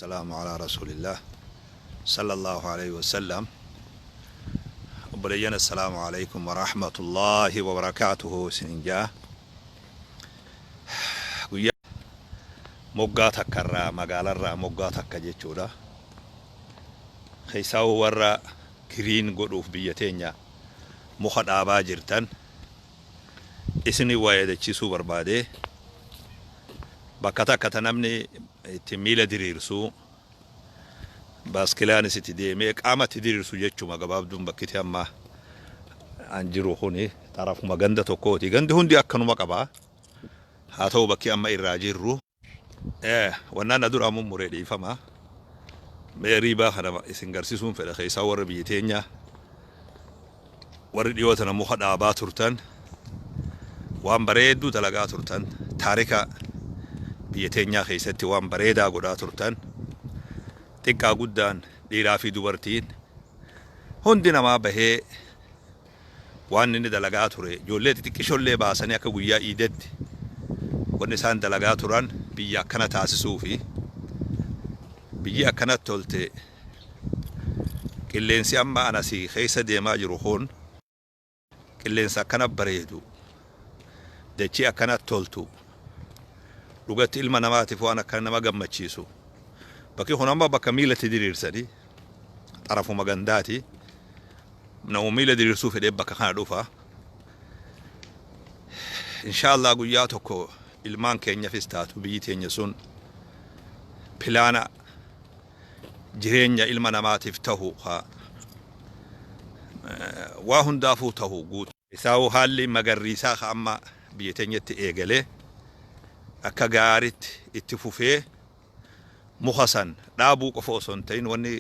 السلام على رسول الله صلى الله عليه وسلم. وبرينا السلام عليكم ورحمة الله وبركاته. سنجا ويا موجاتك كرا مقالة را موجاتك كجيتشورا خيساو ورا كرين قروف بيتينيا مخد آبا جرتن إسني وايد تشيسو بربادي بكتا كتنمني تميل ديريرسو باسكلان ستي ديمي قامة ديريرسو جيتشو ما قباب دون بكتي أما أنجرو خوني تعرف ما غندا توكوتي غندي هندي أكنو ما قبا هاتو بكي أما إراجيرو وانا ندور أمو مريدي فما ميريبا خنا إسنغرسيسون في الخيسا وربيتينيا وردي وطنا مخد آبا ترتن وان بريدو دلقا ترتن تاريكا biyyeenya keessatti waan bareedaa godhaa turtan xiqqaa guddaan dhiiraa fi dubartiin hundi namaa bahee waan inni dalagaa ture ijoollee xixiqqishollee baasanii akka guyyaa iidetti wanni isaan dalagaa turan biyya akkana taasisuu fi biyyi akkana tolte qilleensi amma anasi keessa deemaa jiru kun qilleensa akkana bareedu dachii akkana toltu lugatti ilma namaatiif waan akka nama gammachiisu bakki kun amma bakka miilatti diriirsanii xarafuma gandaati nama miila diriirsuu fedhee bakka kana dhufa inshallah guyyaa tokko ilmaan keenyafis taatu biyyi teenya sun pilaana jireenya ilma namaatiif tahu waa hundaafuu tahu guutu isaa'u haalli magarriisaa amma biyya teenyatti eegalee akka gaaritti itti fufee muhasan dhaabuu qofa osoo hin ta'in wanni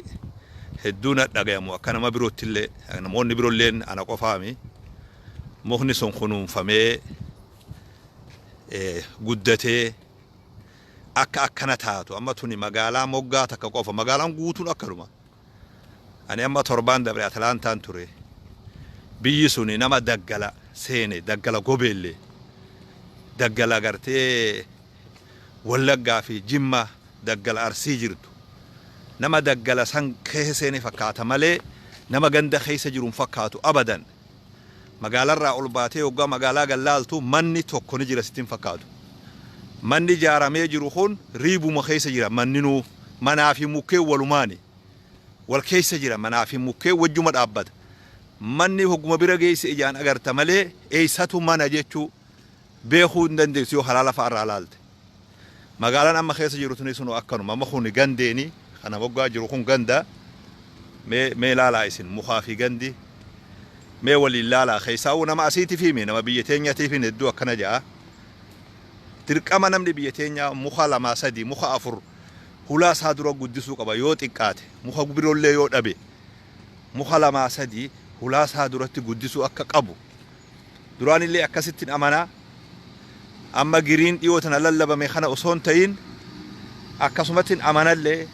hedduun dhagayamu akka nama birootti illee namoonni biroolleen ana qofaami muhni sun kunuunfamee guddatee akka akkana taatu amma tuni magaalaa moggaa takka qofa magaalaan guutuun akkanuma ani amma torbaan dabre Atalantaan ture biyyi suni nama daggala seene daggala gobeellee daggala gartee Wallaggaa fi Jimma daggala Arsii jirtu nama daggala san keessa fakkaata malee nama ganda keessa jiruun fakkaatu abadan magaalarraa ol baatee waggaa magaalaa gallaaltu manni tokko ni jira sittiin fakkaatu manni jaaramee jiru kun riibuma keessa jira manninuu manaa fi mukkeen walumaani wal keessa jira manaa fi mukkeen wajjuma dhaabbata manni hogguma bira geesse ijaan agarta malee eessatu mana jechuu beekuu hin dandeessu yoo halaala fa'arraa laalte magaalaan amma keessa jiru tuni sunu akkanuma amma kun gandeeni kana waggaa jiru kun ganda mee laalaa isin mukaa fi gandi mee waliin laalaa keessaa'uu nama asiitii fi nama biyya teenyaatiif hedduu akkana ja'a dirqama namni biyya teenyaa muka lamaa sadii muka afur hulaa isaa dura guddisuu qaba yoo xiqqaate muka biroollee yoo dhabe muka lamaa sadii hulaa isaa duratti guddisuu akka qabu duraanillee akkasittiin amanaa amma giriin dhiyootana lallabame kana osoo hin ta'in akkasumattiin amanallee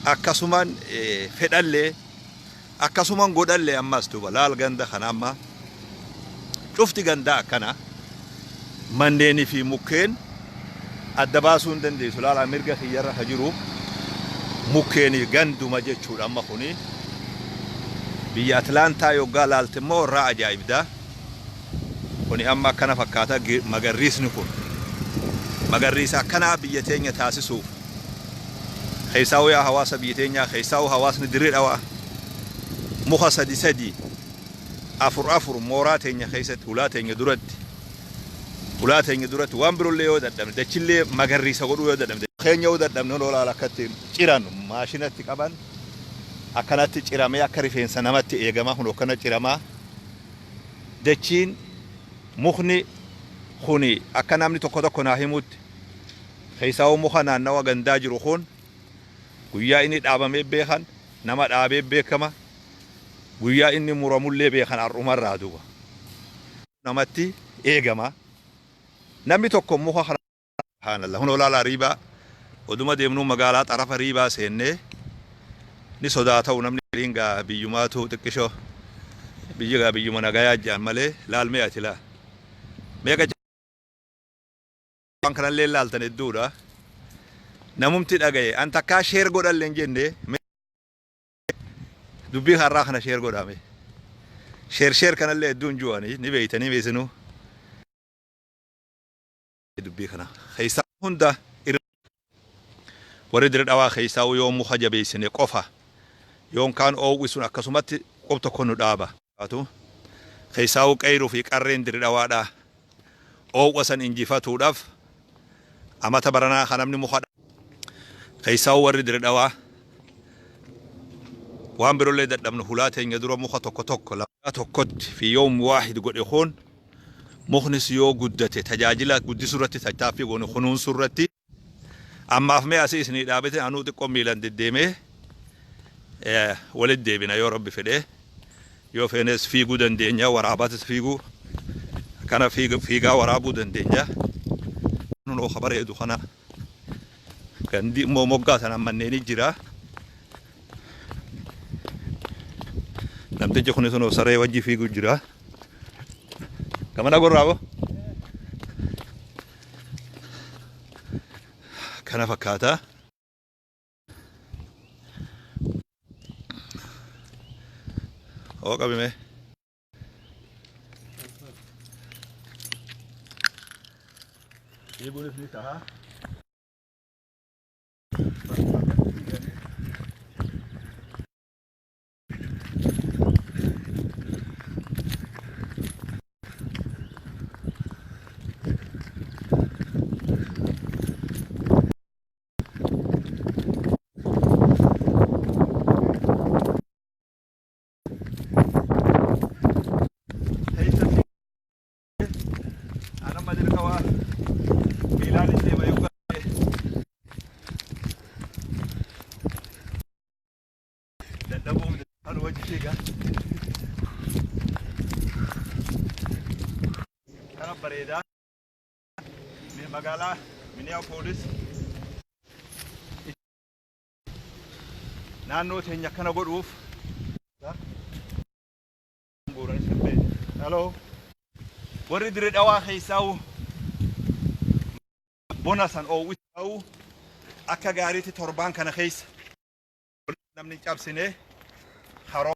akkasuman fedhallee akkasuman godhallee ammas duuba laal ganda kana amma cufti gandaa akkana manneenii fi mukkeen adda baasuu hin dandeessu laala mirga kiyyarra ka jiru mukkeenii ganduma jechuudha amma kuni biyya Atlantaa yoggaa laalte immoo irraa ajaa'ibdaa kuni amma akkana fakkaata magarriisni kun magarriisa akkana biyya teenya taasisuuf keessaa'u yaa hawaasa biyya teenyaa keessaa'u hawaasni dirree dhawaa muka sadi afur mooraa teenya keessatti hulaa teenya duratti waan biroollee yoo dadhabne dachillee magarriisa godhuu yoo dadhabne keenya yoo dadhabne olaala akkatti ciran maashinatti qaban akkanatti ciramee akka rifeensa namatti eegama kun akkana ciramaa dachiin mukni kuni akka namni tokko naa himutti keessaa'u muka naannawa gandaa jiru kun guyyaa inni dhaabamee beekan nama dhaabee beekama guyyaa inni muramullee beekan har'umarraa duuba namatti eegama namni tokko muka kana subhaanallah hun olaalaa riibaa oduma deemnuu magaalaa xarafa riibaa seennee ni sodaata'u namni ringaa biyyumaatu xiqqishoo biyyuma nagayaa jaan malee laalmee ati laa meeqa waan kanallee laaltan hedduudha namumti dhagaye an takkaa sheer godhalleen jenne dubbii har'aa kana sheer godhame sheer kanallee hedduun ju'anii ni beeytanii beesinuu dubbii kana keessa hunda warri Dirree Dhawaa keessaa yoo muka jabeessine qofa yoon kaan oowwisuun akkasumatti qof tokko nu dhaaba keessaa qayruu fi qarreen Dirree Dhawaadhaa oowwasan injifatuudhaaf amata baranaa kanamni muka keessaa warri Dirree Dhawaa waan birollee dadhabnu hulaa teenya dura muka tokko lama tokkotti fi yoom waahid godhe kun muknis yoo guddate tajaajila guddisuurratti tattaaffii goone kunuunsuurratti ammaaf mee asii isinii dhaabate anuu xiqqoo miilan deddeemee walitti deebina yoo rabbi fedhee yoo feenes fiiguu dandeenya waraabatis fiiguu kana fiigaa waraabuu dandeenya nunoo bareedu kana gandi immoo moggaa sana manneen jira namtichi kun sunoo saree wajji fiiguu jira kamana gorraabo kana fakkaata oo qabime fiiguunis ni ta'a بريدة من مقالة مينيابوليس نانو تينيا كنا بروف هلو ورد رد أواخي ساو بوناسان أو ويساو أكا غاريتي توربان كان خيس نمني جاب سنة